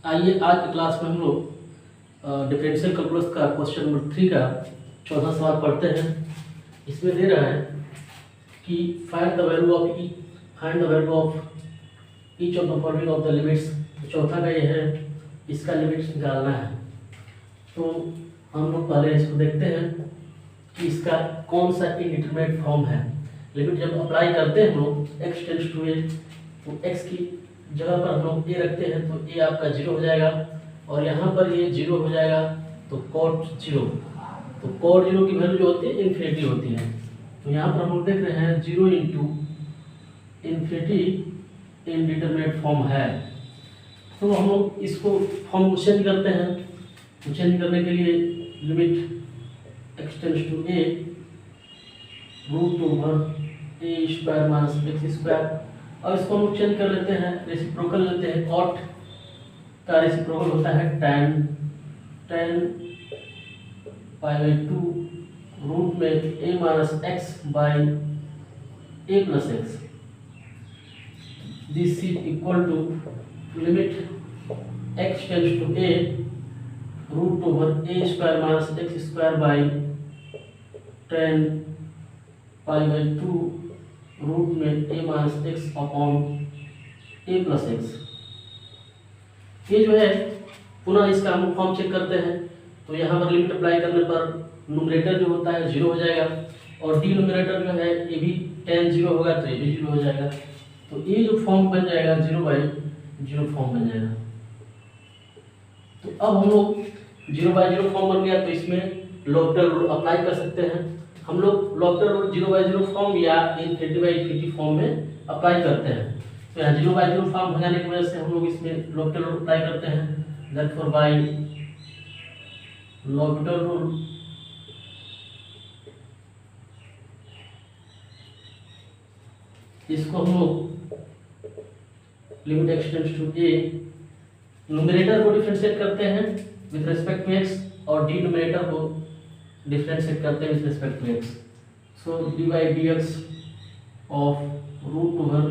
आइए आज की क्लास में हम लोग डिफरेंशियल कैलकुलस का क्वेश्चन नंबर 3 का चौथा सवाल पढ़ते हैं। इसमें दे रहा है कि find the value of each of the following of the limits. चौथा का ये है, इसका लिमिट्स निकालना है। तो हम लोग पहले इसको देखते हैं कि इसका कौन सा इनडिटरमिनेट फॉर्म है। लिमिट जब अप्लाई करते हैं हम लोग x टेंड्स टू a, तो x की जगह पर हम लोग a रखते हैं तो a आपका 0 हो जाएगा, और यहाँ पर ये 0 हो जाएगा तो cot 0। तो cot 0 की वैल्यू जो होती है इन्फिनिटी होती है। तो यहाँ पर हम लोग देख रहे हैं 0 इंटू इन्फिनिटी इनडिटरमिनेट फॉर्म है। तो हम लोग इसको फॉर्म को चेंज करते हैं। तो चेंज करने के लिए limit x tends to a root over a square minus x square, और इसको हम चेंज कर लेते हैं, रेसिप्रोकल लेते हैं। कॉट का रेसिप्रोकल होता है tan पाई बाई 2 रूट में a minus x by a plus x. This is equal to limit x tends to a root over a square minus x square by tan pi by 2 root में a minus x upon a plus x. ये जो है पुनः इसका हम form check करते हैं। तो यहाँ पर लिमिट अप्लाई करने पर न्यूमरेटर जो होता है 0 हो जाएगा, और डिनोमिनेटर जो है ये भी tan 0 होगा तो ये भी 0 हो जाएगा। तो ये जो फॉर्म बन जाएगा 0/0 फॉर्म बन जाएगा। तो अब हम लोग 0/0 फॉर्म बन गया तो इसमें लॉपिटल रूल अप्लाई कर सकते हैं। हम लोग लॉपिटल रूल 0/0 फॉर्म या इनफिनिटी फॉर्म में अप्लाई करते हैं। तो यहाँ 0/0 फॉर्म हो जाने की वजह से हम लोग इसमें लॉपिटल रूल अप्लाई करते हैं। देयरफॉर बाय लॉपिटल रूल इसको हम लोग limit x tends to a, numerator को डिफरेंशिएट करते हैं विद रिस्पेक्ट टू x, और डिनोमिनेटर को डिफरेंशिएट करते हैं with respect to x। So dy/dx of root over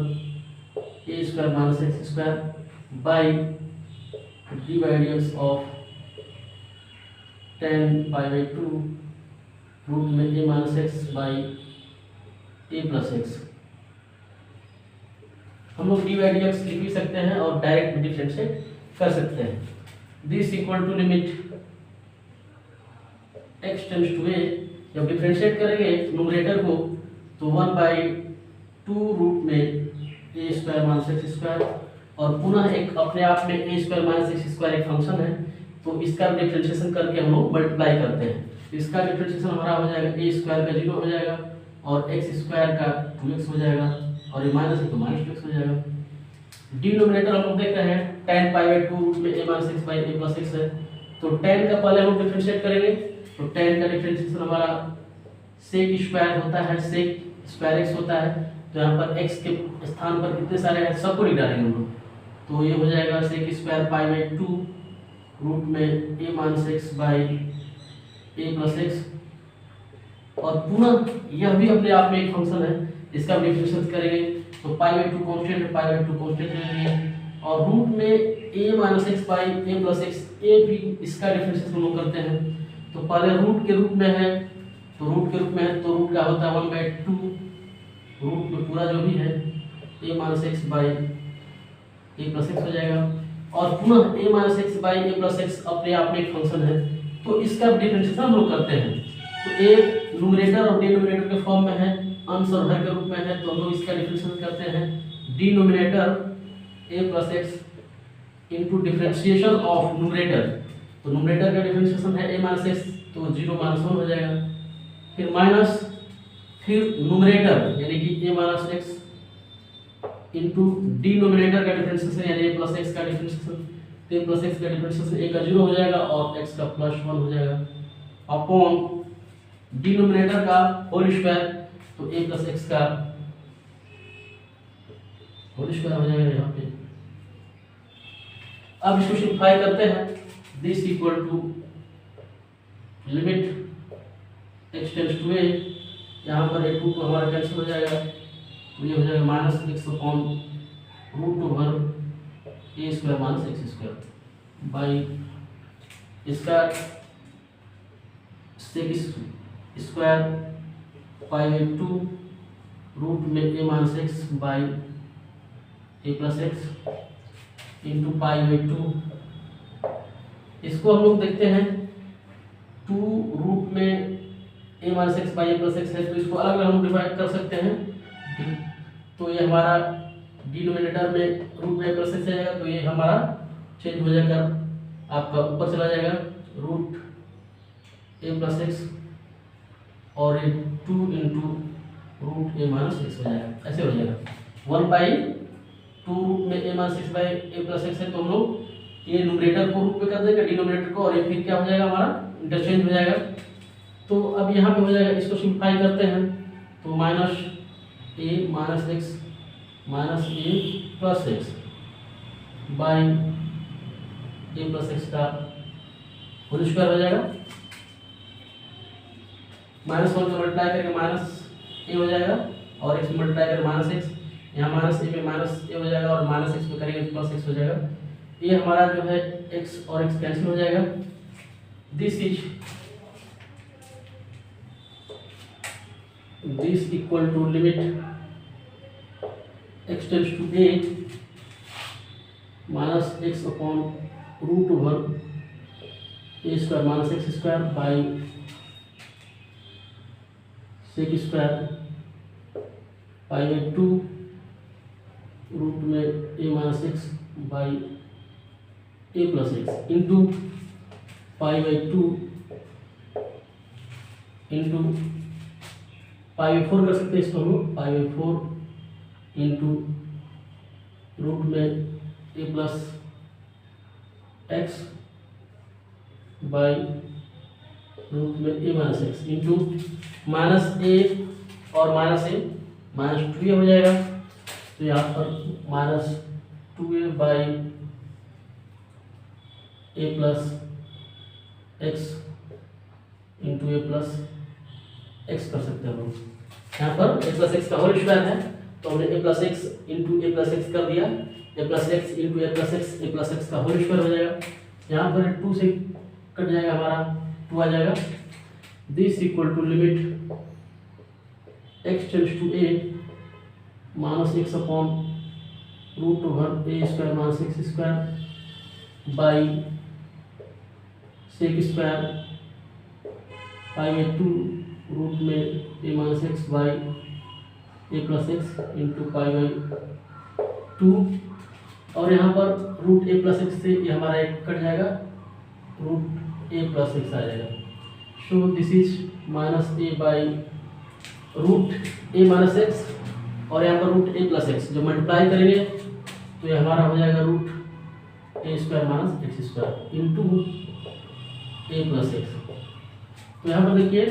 a square minus x square by dy/dx of tan pi by 2 root में a minus x by a plus x. हम लोग dy/dx लिख भी सकते हैं और डायरेक्ट भी डिफरेंशिएट कर सकते हैं। This equal to limit x tends to a, जब डिफरेंशिएट करेंगे न्यूमरेटर को तो 1/2 रूट में a square minus x square, और पुनः एक अपने आप में a square minus x square एक फंक्शन है तो इसका डिफरेंशिएशन करके हम लोग मल्टीप्लाई करते हैं। इसका डिफरेंशिएशन हमारा हो जाएगा a स्क्वायर का 0 हो जाएगा और x स्क्वायर का 2x हो जाएगा, और ये माइनस है तो माइनस 2x हो जाएगा। डिनोमिनेटर हम लोग देख रहे हैं tan पाई बाई 2 रूट में a minus x by a plus x है। तो tan का पहले हम डिफरेंशिएट करेंगे, तो tan का डिफरेंशिएशन हमारा sec स्क्वायर होता है, sec स्क्वायर x होता है। तो यहाँ पर x के स्थान पर कितने सारे हैं सबको लिख डालेंगे हम लोग। तो ये हो जाएगा sec square pi by 2 root में a minus x by a plus x, और पुनः यह भी अपने आप में एक फंक्शन है, इसका डिफरेंशिएशन करेंगे तो पाई बाई 2 कांस्टेंट है, पाई बाई 2 कांस्टेंट लेंगे, और रूट में a minus x by a plus x, a भी इसका डिफरेंशिएशन हम लोग करते हैं। तो पहले रूट के रूप में है, तो रूट के रूप में है तो रूट का होता है 1/2 रूट में पूरा जो भी है a minus x by a plus x हो जाएगा, और पुनः a minus x by a plus x अपने आप में एक फंक्शन है तो इसका डिफरेंशिएशन हम लोग करते हैं। तो a न्यूमरेटर और डिनोमिनेटर के फॉर्म में है, अंश और हर के रूप में है, तो हम लोग इसका डिफरेंशिएशन करते हैं। Denominator a plus x into differentiation of numerator, तो न्यूमरेटर का डिफरेंशिएशन है a माइनस एक्स तो 0 माइनस 1 हो जाएगा, फिर माइनस, फिर न्यूमरेटर यानी कि a minus x into denominator का डिफरेंशिएशन यानी a प्लस एक्स का डिफरेंशिएशन, तो a प्लस एक्स का डिफरेंशिएशन a का 0 हो जाएगा और x का प्लस 1 हो जाएगा, अपॉन डिनोमिनेटर का होल स्क्वायर तो a प्लस एक्स का होल स्क्वायर हो जाएगा यहाँ पे। अब इसको सिंप्लीफाई करते हैं। This equal to limit x tends to a, यहाँ पर a 2 को हमारा कैंसिल हो जाएगा तो ये हो जाएगा minus x upon root over a square minus x square. By square sec square pi by 2 root में a minus x by a plus x into pi by 2। इसको हम लोग देखते हैं 2 रूट में a minus x by a plus x है, तो इसको अलग अलग हम डिवाइड कर सकते हैं। तो ये हमारा डिनोमिनेटर में रूट में ए प्लस एक्स जाएगा, तो ये हमारा चेंज हो जाएगा, आपका ऊपर चला जाएगा रूट ए प्लस एक्स और ये 2 into root a minus x हो जाएगा, ऐसे हो जाएगा। 1/2 रूट में a minus x by a plus x है, तो हम लोग ये न्यूमरेटर को रूट में कर देंगे, डिनोमिनेटर को, और ये फिर क्या हो जाएगा हमारा इंटरचेंज हो जाएगा। तो अब यहाँ पे हो जाएगा, इसको सिंप्लीफाई करते हैं तो minus A minus x minus A plus x by a plus x का होल स्क्वायर हो जाएगा। माइनस 1 को मल्टीप्लाई करके माइनस ए हो जाएगा और एक्स मल्टीप्लाई करके माइनस एक्स, यहाँ माइनस ए में माइनस ए हो जाएगा और माइनस एक्स में करेंगे प्लस एक्स हो जाएगा। ये हमारा जो है एक्स और एक्स कैंसिल हो जाएगा। This equal to limit x tends to a minus x upon root over a square minus x square by sec square pi by 2 root में a minus x by a plus x into pi by 2 into pi by 4 कर सकते हैं इसको हम लोग, पाई by 4 into root में ए plus x by root में a minus x into minus ए और माइनस ए माइनस 2a हो जाएगा। तो यहाँ पर minus 2a by a plus x into a plus x कर सकते हैं हम लोग। यहाँ पर ए प्लस एक्स का होल स्क्वायर है, तो हमने ए plus x into a plus x कर दिया, ए plus x into a plus x का होल स्क्वायर हो जाएगा। यहाँ पर 2 से कट जाएगा, हमारा 2 आ जाएगा। This equal to limit x tends to a minus x upon root over a square minus x square by sec square pi by 2 root में a minus x by a plus x into pi by 2, और यहाँ पर root a plus x से ये हमारा एक cut जाएगा, root a plus x आ जाएगा। So this is minus a by root a minus x और यहाँ पर रूट ए प्लस एक्स जो मल्टीप्लाई करेंगे तो ये हमारा हो जाएगा root a square minus x square into a plus x. तो यहाँ पर देखिए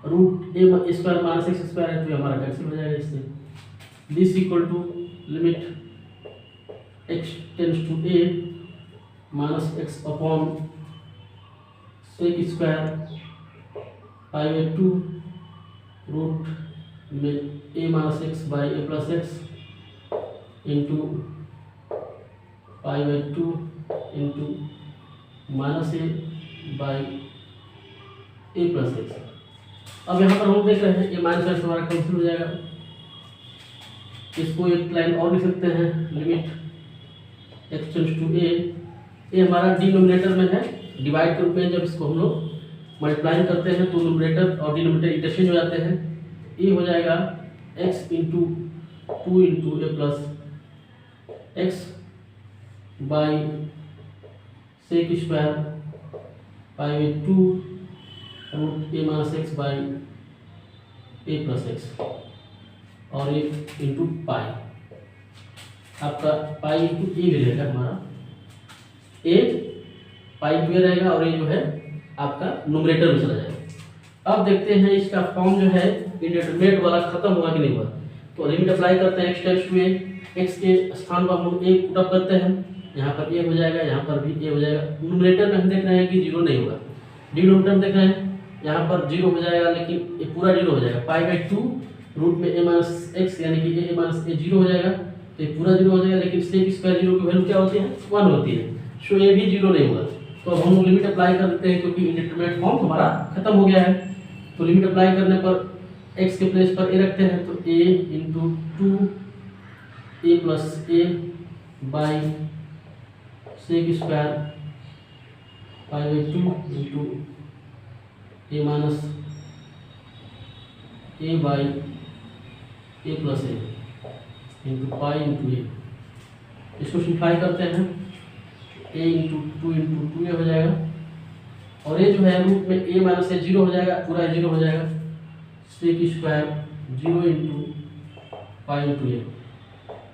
root a square minus x square है, तो हमारा कैंसिल हो जाएगा इससे। This equal to limit x tends to a minus x upon sec square pi by 2 root में a minus x by a plus x into pi by 2 into minus a by a plus x. अब यहाँ पर हम देख रहे हैं ये minus x हमारा कैंसिल हो जाएगा। इसको एक लाइन और लिख सकते हैं, लिमिट एक्स टेंड्स टू ए, ये हमारा डिनोमिनेटर में है, डिवाइड के रूप में जब इसको हम लोग मल्टीप्लाई करते हैं तो न्यूमरेटर और डिनोमिनेटर इंटरचेंज हो जाते हैं। ये हो जाएगा x into 2 into a plus x by sec square pi by 2 root a minus x by a plus x और ये इंटू पाई, आपका पाई इंटू ए भी रहेगा, हमारा ए पाई टू ए रहेगा और ये जो है आपका न्यूमरेटर में चला जाएगा। अब देखते हैं इसका फॉर्म जो है इंडिटरमिनेट वाला खत्म हुआ कि नहीं हुआ। तो लिमिट अप्लाई करते हैं x tends to a, x के स्थान पर हम लोग ए पुट अप करते हैं, यहाँ पर ए हो जाएगा, यहाँ पर भी ए हो जाएगा। न्यूमरेटर में हम देख रहे हैं कि जीरो नहीं होगा, डिनोमिनेटर में देख रहे हैं यहाँ पर जीरो हो जाएगा, लेकिन ये पूरा जीरो हो जाएगा। पाई बाई 2 रूट में ए माइनस एक्स यानी कि ए माइनस ए जीरो हो जाएगा, तो ये पूरा जीरो हो जाएगा, लेकिन सेक स्क्वायर जीरो की वैल्यू क्या होती है 1 होती है। सो ये भी 0 नहीं होगा। तो अब हम लोग लिमिट अप्लाई कर देते हैं क्योंकि इंडिटरमिनेट फॉर्म हमारा खत्म हो गया है। तो लिमिट अप्लाई करने पर x के प्लेस पर a रखते हैं, तो a into 2 a plus a by sec square pi by 2 into a minus a by a plus a into pi into a। इसको सिंप्लाई करते हैं, a इंटू 2 हो जाएगा, और ये जो है रूट में a माइनस a 0 हो जाएगा, पूरा 0 हो जाएगा, sec square 0 into pi into a।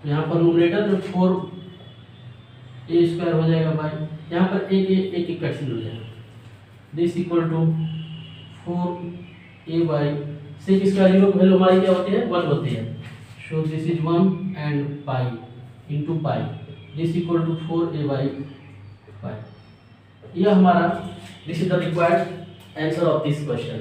तो यहाँ पर न्यूमरेटर में 4a स्क्वायर हो जाएगा बाई, यहाँ पर एक कैंसिल हो जाएगा, this equal to 4a by sec square 0 की वैल्यू हमारी क्या होती है 1 होती है, so this is 1 and pi into pi, this equal to 4a by pi. यह हमारा this is the required answer of this question.